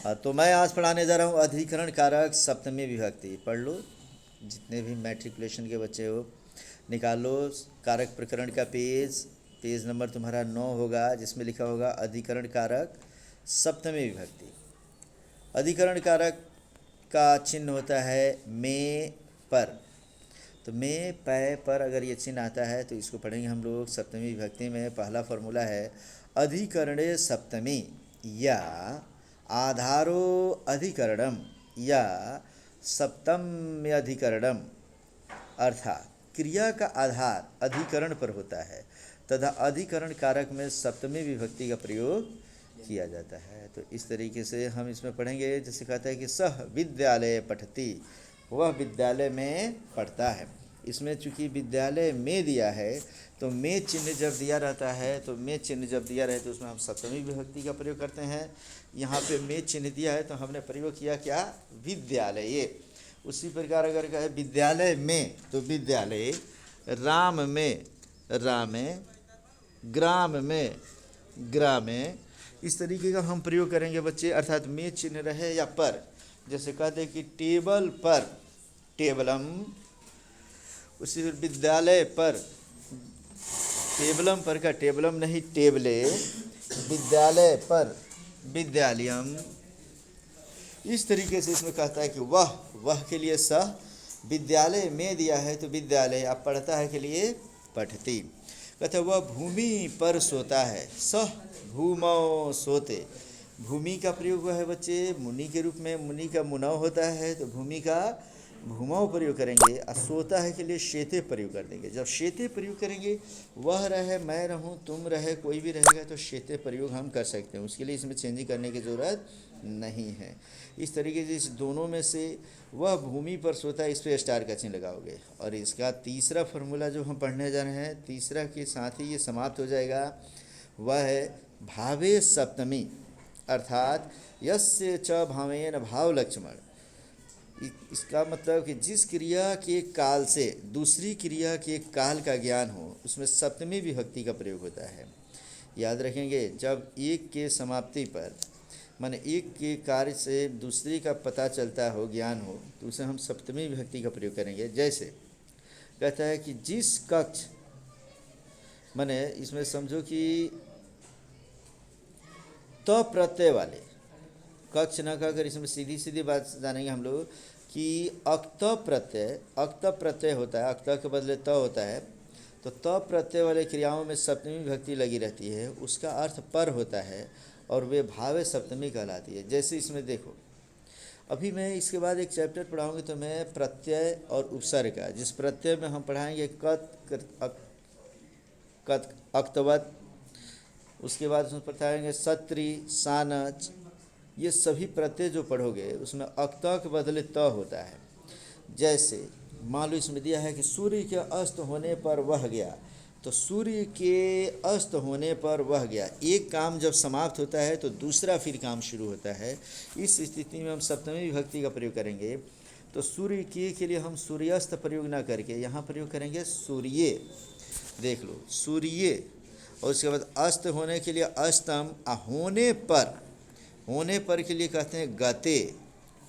तो मैं आज पढ़ाने जा रहा हूँ अधिकरण कारक सप्तमी विभक्ति। पढ़ लो, जितने भी मैट्रिकुलेशन के बच्चे हो निकालो कारक प्रकरण का पेज नंबर तुम्हारा 9 होगा, जिसमें लिखा होगा अधिकरण कारक सप्तमी विभक्ति। अधिकरण कारक का चिन्ह होता है में पर। तो में पै पर अगर ये चिन्ह आता है तो इसको पढ़ेंगे हम लोग सप्तमी विभक्ति में। पहला फॉर्मूला है अधिकरणे सप्तमी या आधारो अधिकरणम या सप्तम्यधिकरणम, अर्थात क्रिया का आधार अधिकरण पर होता है तथा अधिकरण कारक में सप्तमी विभक्ति का प्रयोग किया जाता है। तो इस तरीके से हम इसमें पढ़ेंगे। जैसे कहता है कि सह विद्यालय पठती, वह विद्यालय में पढ़ता है। इसमें चूंकि विद्यालय में दिया है तो में चिन्ह जब दिया रहता है तो में चिन्ह जब दिया रहे तो उसमें हम सप्तमी विभक्ति का प्रयोग करते हैं। यहाँ पे में चिन्ह दिया है तो हमने प्रयोग किया क्या, विद्यालय। उसी प्रकार अगर कहे विद्यालय में तो विद्यालय, राम में रामे, ग्राम में ग्रामे, इस तरीके का हम प्रयोग करेंगे बच्चे। अर्थात में चिन्ह रहे या पर। जैसे कहते हैं कि टेबल पर टेबलम, उसी फिर विद्यालय पर टेबलम पर का टेबलम नहीं टेबले, विद्यालय पर विद्यालयम। इस तरीके से इसमें कहता है कि वह के लिए सह, विद्यालय में दिया है तो विद्यालय, अब पढ़ता है के लिए पठती। कहते वह भूमि पर सोता है, सह भूमौ सोते। भूमि का प्रयोग हुआ है बच्चे मुनि के रूप में। मुनि का मुनौ होता है तो भूमि का भूमौ प्रयोग करेंगे। और सोता है के लिए शेते प्रयोग कर देंगे। जब शेते प्रयोग करेंगे, वह रहे, मैं रहूं, तुम रहे, कोई भी रहेगा तो शेते प्रयोग हम कर सकते हैं। उसके लिए इसमें चेंजिंग करने की ज़रूरत नहीं है। इस तरीके से इस दोनों में से वह भूमि पर सोता है, इस पर स्टार का चिन्ह लगाओगे। और इसका तीसरा फार्मूला जो हम पढ़ने जा रहे हैं, तीसरा के साथ ही ये समाप्त हो जाएगा। वह है भावे सप्तमी, अर्थात यस्य च भावेन भाव लक्ष्मण। इसका मतलब कि जिस क्रिया के काल से दूसरी क्रिया के काल का ज्ञान हो उसमें सप्तमी विभक्ति का प्रयोग होता है। याद रखेंगे, जब एक के समाप्ति पर माने एक के कार्य से दूसरे का पता चलता हो, ज्ञान हो, तो उसे हम सप्तमी विभक्ति का प्रयोग करेंगे। जैसे कहता है कि जिस कक्ष, माने इसमें समझो कि त प्रत्यय वाले कक्ष न कहकर इसमें सीधी सीधी बात जानेंगे हम लोग कि अक्त प्रत्यय होता है, अक्त के बदले त होता है। तो त प्रत्यय वाले क्रियाओं में सप्तमी विभक्ति लगी रहती है, उसका अर्थ पर होता है और वे भावे सप्तमी कहलाती है। जैसे इसमें देखो, अभी मैं इसके बाद एक चैप्टर पढ़ाऊंगी तो मैं प्रत्यय और उपसर्ग का, जिस प्रत्यय में हम पढ़ाएंगे कत अक्तवत, उसके बाद उसमें पढ़ाएंगे सत्री सानच, ये सभी प्रत्यय जो पढ़ोगे उसमें अक्त के बदले त होता है। जैसे मान लो इसमें दिया है कि सूर्य के अस्त होने पर वह गया, तो सूर्य के अस्त होने पर वह गया। एक काम जब समाप्त होता है तो दूसरा फिर काम शुरू होता है। इस स्थिति में हम सप्तमी विभक्ति का प्रयोग करेंगे। तो सूर्य के लिए हम सूर्यास्त प्रयोग ना करके यहाँ प्रयोग करेंगे सूर्य। देख लो सूर्य, और उसके बाद अस्त होने के लिए अस्तम, होने पर के लिए कहते हैं गते।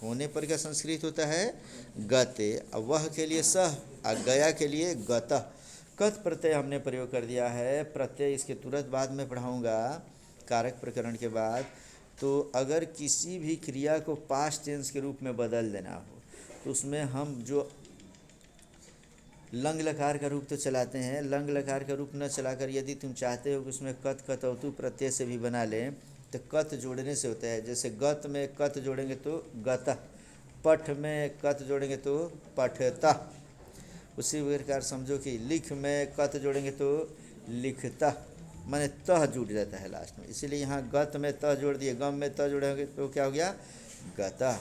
होने पर का संस्कृत होता है गते। अब वह के लिए सह, और गया के लिए गतः। कत प्रत्यय हमने प्रयोग कर दिया है। प्रत्यय इसके तुरंत बाद में पढ़ाऊंगा कारक प्रकरण के बाद। तो अगर किसी भी क्रिया को पास्ट टेंस के रूप में बदल देना हो तो उसमें हम जो लंग लकार का रूप तो चलाते हैं, लंग लकार का रूप न चलाकर यदि तुम चाहते हो कि उसमें कत कतौतु प्रत्यय से भी बना लें तो कत जोड़ने से होता है। जैसे गत में कत जोड़ेंगे तो गतः, पठ में कत जोड़ेंगे तो पठतः। उसी प्रकार समझो कि लिख में कत जोड़ेंगे तो लिखतः, माने तह जुड़ जाता है लास्ट में। इसीलिए यहाँ गत में तह जोड़ दिए, गम में तह जोड़ेंगे तो क्या हो गया, गतः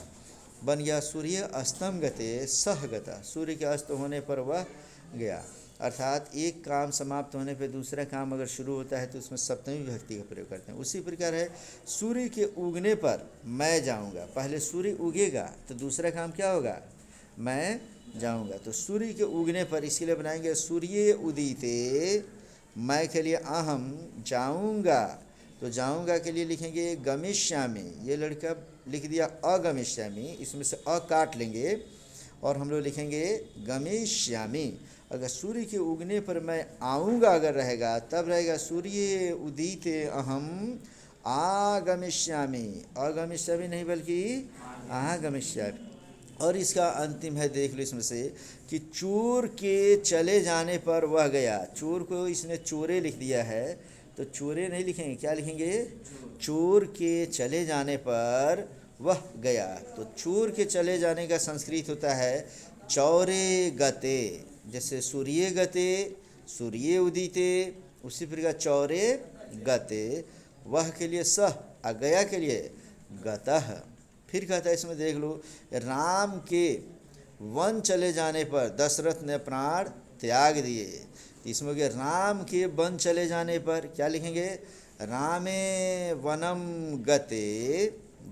बन गया। सूर्य अस्तम गते सह गता, सूर्य के अस्त होने पर वह गया। अर्थात एक काम समाप्त होने पर दूसरा काम अगर शुरू होता है तो उसमें सप्तमी विभक्ति का प्रयोग करते हैं। उसी प्रकार है सूर्य के उगने पर मैं जाऊंगा। पहले सूर्य उगेगा तो दूसरा काम क्या होगा, मैं जाऊंगा। तो सूर्य के उगने पर इसीलिए बनाएंगे सूर्य उदिते, मैं के लिए अहम जाऊंगा। तो जाऊंगा के लिए लिखेंगे गमिष्यामि, ये लड़का लिख दिया अगमिष्यामि, इसमें से अ काट लेंगे और हम लोग लिखेंगे गमिष्यामि। अगर सूर्य के उगने पर मैं आऊँगा अगर रहेगा तब रहेगा सूर्य उदिते अहम आगमिष्यामि, अगमिष्यामि नहीं बल्कि आगमिष्यामि। और इसका अंतिम है, देख लो इसमें से कि चोर के चले जाने पर वह गया। चोर को इसने चोरे लिख दिया है, तो चोरे नहीं लिखेंगे, क्या लिखेंगे? चोर के चले जाने पर वह गया। तो चोर के चले जाने का संस्कृत होता है चौरे गते। जैसे सूर्य गते, सूर्य उदिते, उसी प्रकार चौरे गते, वह के लिए सह, गया के लिए गतः। फिर कहता है इसमें देख लो, राम के वन चले जाने पर दशरथ ने प्राण त्याग दिए। इसमें हो गया राम के वन चले जाने पर, क्या लिखेंगे? रामे वनम गते,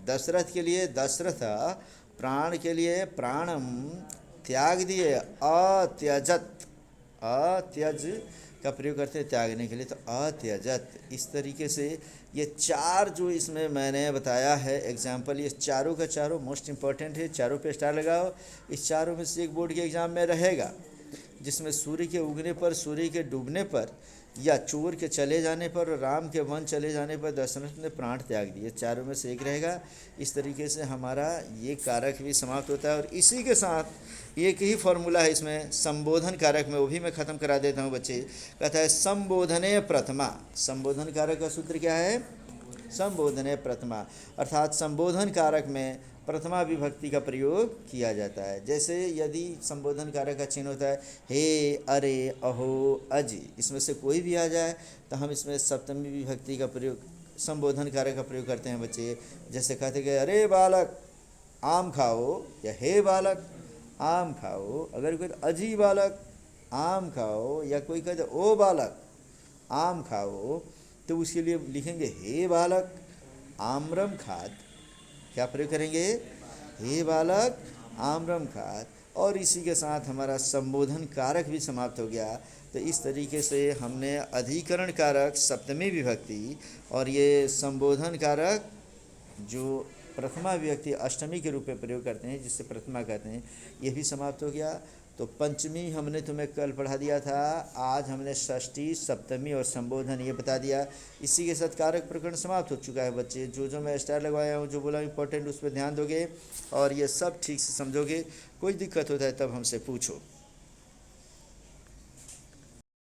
दशरथ के लिए दशरथ, प्राण के लिए प्राणम त्याग दिए, अत्यजत, अत्यज का प्रयोग करते हैं त्यागने के लिए, तो अत्यजत। इस तरीके से ये चार जो इसमें मैंने बताया है एग्जाम्पल, ये चारों का चारों मोस्ट इम्पॉर्टेंट है, चारों पे स्टार लगाओ। इस चारों में से एक बोर्ड के एग्ज़ाम में रहेगा, जिसमें सूर्य के उगने पर, सूर्य के डूबने पर, या चोर के चले जाने पर, राम के वन चले जाने पर दशरथ ने प्राण त्याग दिए, चारों में से एक रहेगा। इस तरीके से हमारा ये कारक भी समाप्त होता है। और इसी के साथ एक ही फॉर्मूला है इसमें संबोधन कारक में, वो भी मैं ख़त्म करा देता हूँ बच्चे। कहता है संबोधने प्रथमा। संबोधन कारक का सूत्र क्या है? संबोधने प्रथमा, अर्थात संबोधन कारक में प्रथमा विभक्ति का प्रयोग किया जाता है। जैसे यदि संबोधन कारक का चिन्ह होता है हे, अरे, अहो, अजी, इसमें से कोई भी आ जाए तो हम इसमें सप्तमी विभक्ति का प्रयोग, संबोधन कारक का प्रयोग करते हैं बच्चे। जैसे कहते कि अरे बालक आम खाओ, या हे बालक आम खाओ। अगर कोई अजी बालक आम खाओ, या कोई कहते ओ बालक आम खाओ, तो उसके लिए लिखेंगे हे बालक आम्रम खाद। क्या प्रयोग करेंगे? हे बालक आम्रम खाद। और इसी के साथ हमारा संबोधन कारक भी समाप्त हो गया। तो इस तरीके से हमने अधिकरण कारक सप्तमी विभक्ति और ये संबोधन कारक जो प्रथमा विभक्ति अष्टमी के रूप में प्रयोग करते हैं, जिससे प्रथमा कहते हैं, ये भी समाप्त हो गया। तो पंचमी हमने तुम्हें कल पढ़ा दिया था, आज हमने षष्ठी, सप्तमी और संबोधन ये बता दिया। इसी के साथ कारक प्रकरण समाप्त हो चुका है बच्चे। जो जो मैं स्टार लगवाया हूँ, जो बोला इंपॉर्टेंट, उस पर ध्यान दोगे और ये सब ठीक से समझोगे। कोई दिक्कत होता है तब हमसे पूछो।